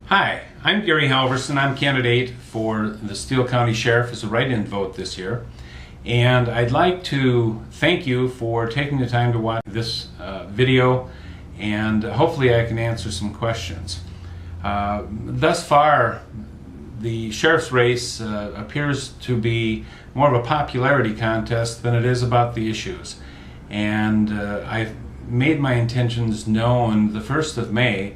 Hi, I'm Gary Halverson. I'm candidate for the Steele County Sheriff as a write-in vote this year. And I'd like to thank you for taking the time to watch this video, and hopefully I can answer some questions. Thus far, the sheriff's race appears to be more of a popularity contest than it is about the issues. And I've made my intentions known the 1st of May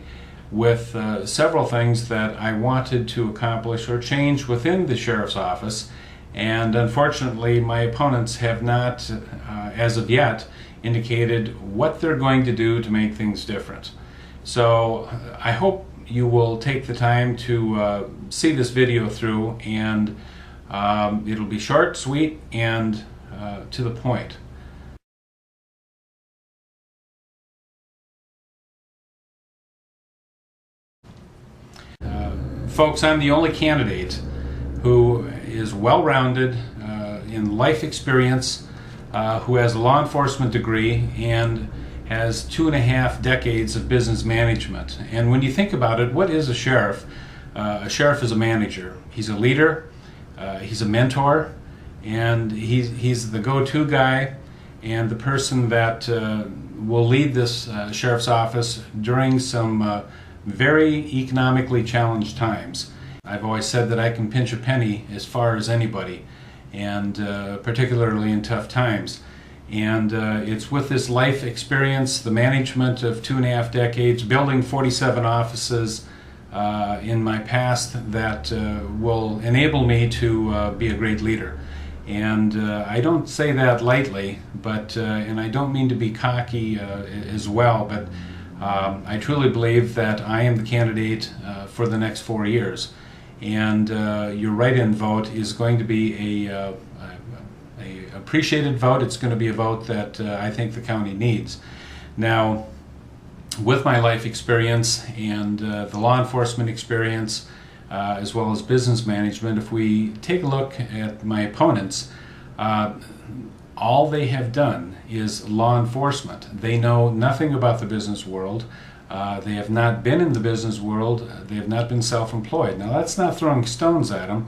with several things that I wanted to accomplish or change within the sheriff's office, and unfortunately my opponents have not, as of yet, indicated what they're going to do to make things different. So I hope you will take the time to see this video through, and it'll be short, sweet, and to the point. Folks, I'm the only candidate who is well-rounded in life experience, who has a law enforcement degree, and has 2.5 decades of business management. And when you think about it, what is a sheriff? A sheriff is a manager. He's a leader, he's a mentor, and he's the go-to guy and the person that will lead this sheriff's office during some very economically challenged times. I've always said that I can pinch a penny as far as anybody, and particularly in tough times. And it's with this life experience, the management of 2.5 decades, building 47 offices in my past, that will enable me to be a great leader. And I don't say that lightly, but and I don't mean to be cocky as well, but I truly believe that I am the candidate for the next 4 years, and your write-in vote is going to be a appreciated vote. It's going to be a vote that I think the county needs. Now, with my life experience and the law enforcement experience, as well as business management, if we take a look at my opponents, all they have done is law enforcement. They know nothing about the business world. They have not been in the business world. They have not been self-employed. Now, that's not throwing stones at them.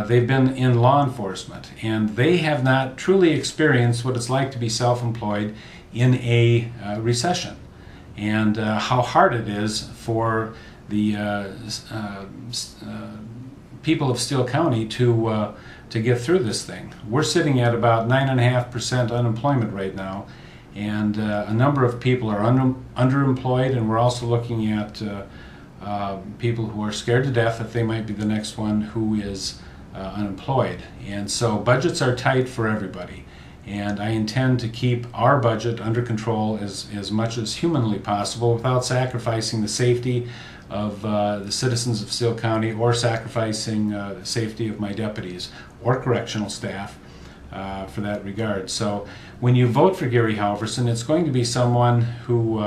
They've been in law enforcement, and they have not truly experienced what it's like to be self-employed in a recession, and how hard it is for the people of Steele County to get through this thing. We're sitting at about 9.5% unemployment right now, and a number of people are underemployed, and we're also looking at people who are scared to death that they might be the next one who is unemployed. And so budgets are tight for everybody, and I intend to keep our budget under control as much as humanly possible without sacrificing the safety of the citizens of Steele County, or sacrificing the safety of my deputies or correctional staff for that regard. So when you vote for Gary Halverson, it's going to be someone who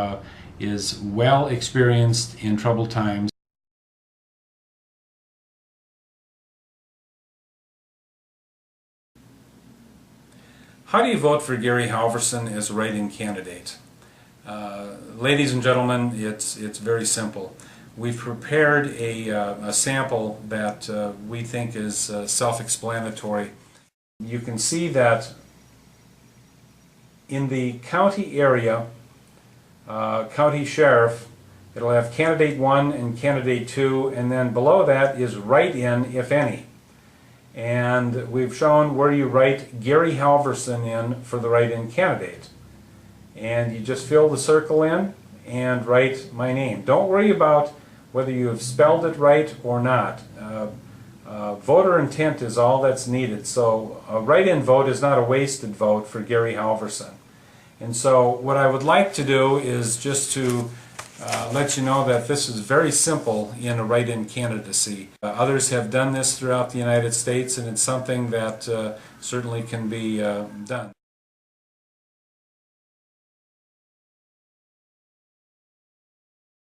is well experienced in troubled times. How do you vote for Gary Halverson as a write-in candidate? Ladies and gentlemen, it's very simple. We've prepared a sample that we think is self-explanatory. You can see that in the county area, county sheriff, it'll have candidate 1 and candidate 2, and then below that is write-in, if any. And we've shown where you write Gary Halverson in for the write-in candidate. And you just fill the circle in and write my name. Don't worry about whether you have spelled it right or not. Voter intent is all that's needed. So a write-in vote is not a wasted vote for Gary Halverson. And so what I would like to do is just to let you know that this is very simple in a write-in candidacy. Others have done this throughout the United States, and it's something that certainly can be done.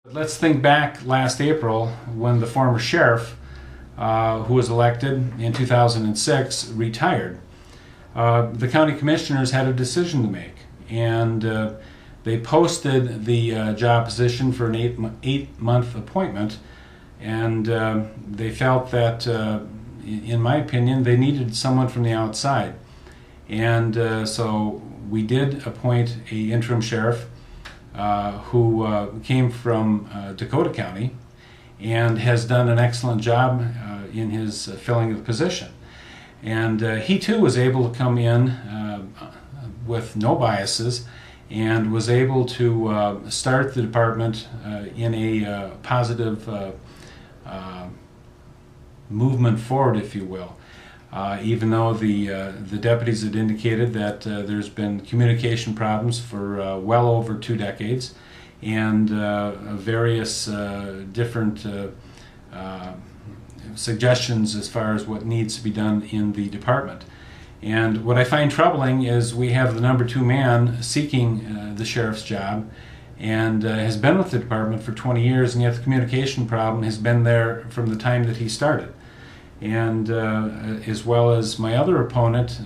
Let's think back last April when the former sheriff, who was elected in 2006, retired. The county commissioners had a decision to make, and They posted the job position for an 8-month appointment and they felt that, in my opinion, they needed someone from the outside. And so we did appoint an interim sheriff who came from Dakota County and has done an excellent job in his filling of the position. And he too was able to come in with no biases and was able to start the department in a positive movement forward, if you will. Even though the deputies had indicated that there's been communication problems for well over 2 decades, and various different suggestions as far as what needs to be done in the department. And what I find troubling is we have the number 2 man seeking the sheriff's job, and has been with the department for 20 years, and yet the communication problem has been there from the time that he started. And as well as my other opponent,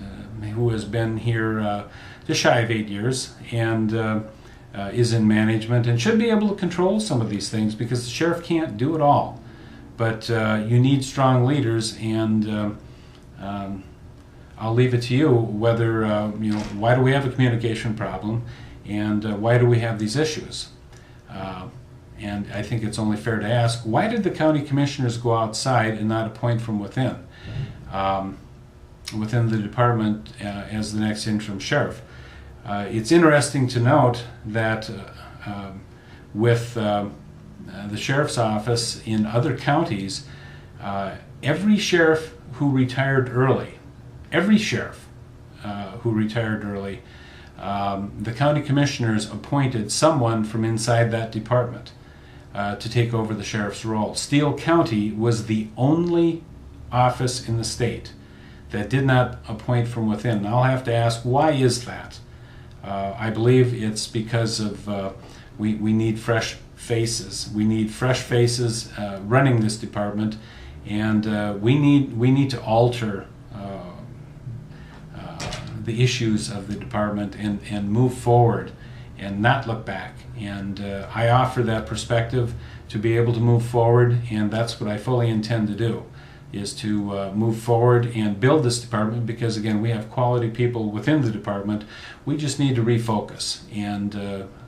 who has been here just shy of 8 years, and is in management and should be able to control some of these things, because the sheriff can't do it all. But you need strong leaders, and I'll leave it to you whether, why do we have a communication problem, and why do we have these issues? And I think it's only fair to ask, why did the county commissioners go outside and not appoint from within the department as the next interim sheriff? It's interesting to note that with the sheriff's office in other counties, every sheriff who retired early, the county commissioners appointed someone from inside that department to take over the sheriff's role. Steele County was the only office in the state that did not appoint from within. And I'll have to ask, why is that? I believe it's because of we need fresh faces. We need fresh faces running this department, and we need to alter the issues of the department and move forward and not look back. And I offer that perspective to be able to move forward, and that's what I fully intend to do, is to move forward and build this department, because again, we have quality people within the department. We just need to refocus, and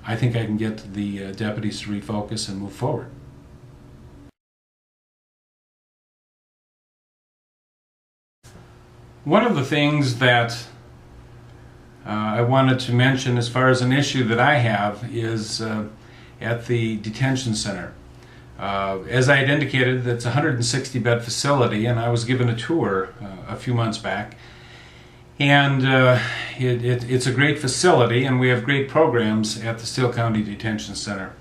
I think I can get the deputies to refocus and move forward. One of the things that I wanted to mention as far as an issue that I have is at the detention center. As I had indicated, it's a 160-bed facility, and I was given a tour a few months back. And it's a great facility, and we have great programs at the Steele County Detention Center.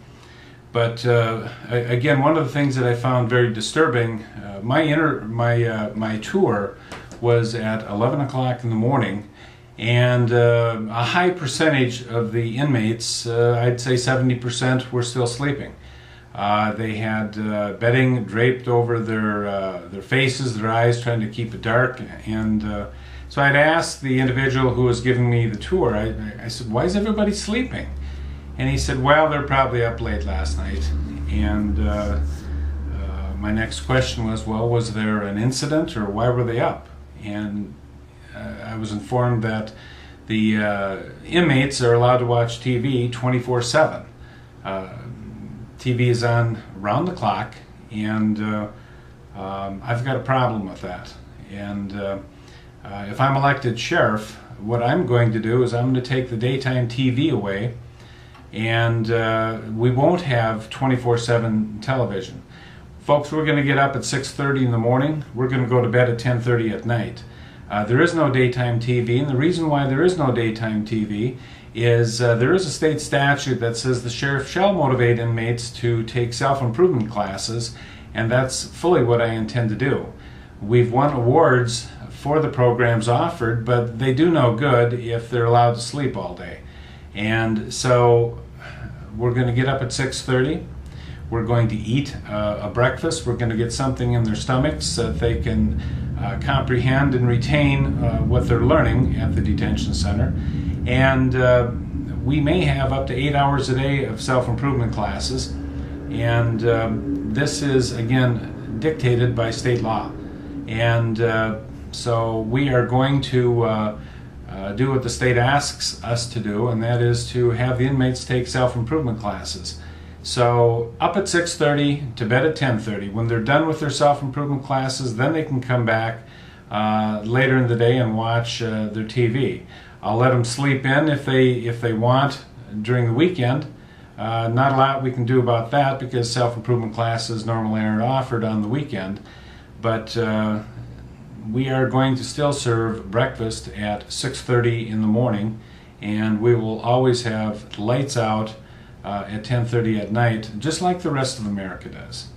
But again, one of the things that I found very disturbing, my tour was at 11 o'clock in the morning, and a high percentage of the inmates, I'd say 70%, were still sleeping. They had bedding draped over their faces, their eyes, trying to keep it dark. And so I'd asked the individual who was giving me the tour, I said, why is everybody sleeping? And he said, well, they're probably up late last night. And my next question was, well, was there an incident, or why were they up? And I was informed that the inmates are allowed to watch TV 24/7. TV is on around the clock, and I've got a problem with that. And if I'm elected sheriff, what I'm going to do is I'm going to take the daytime TV away, and we won't have 24/7 television. Folks, we're going to get up at 6:30 in the morning. We're going to go to bed at 10:30 at night. There is no daytime TV, and the reason why there is no daytime TV is there is a state statute that says the sheriff shall motivate inmates to take self-improvement classes, and that's fully what I intend to do. We've won awards for the programs offered, but they do no good if they're allowed to sleep all day. And so we're going to get up at 6:30. We're going to eat a breakfast. We're going to get something in their stomachs so that they can comprehend and retain what they're learning at the detention center. And we may have up to 8 hours a day of self-improvement classes. And this is, again, dictated by state law. And so we are going to do what the state asks us to do, and that is to have the inmates take self-improvement classes. So up at 6:30, to bed at 10:30. When they're done with their self-improvement classes, then they can come back later in the day and watch their TV. I'll let them sleep in if they want during the weekend. Not a lot we can do about that because self-improvement classes normally aren't offered on the weekend. But we are going to still serve breakfast at 6:30 in the morning, and we will always have lights out at 10:30 at night, just like the rest of America does.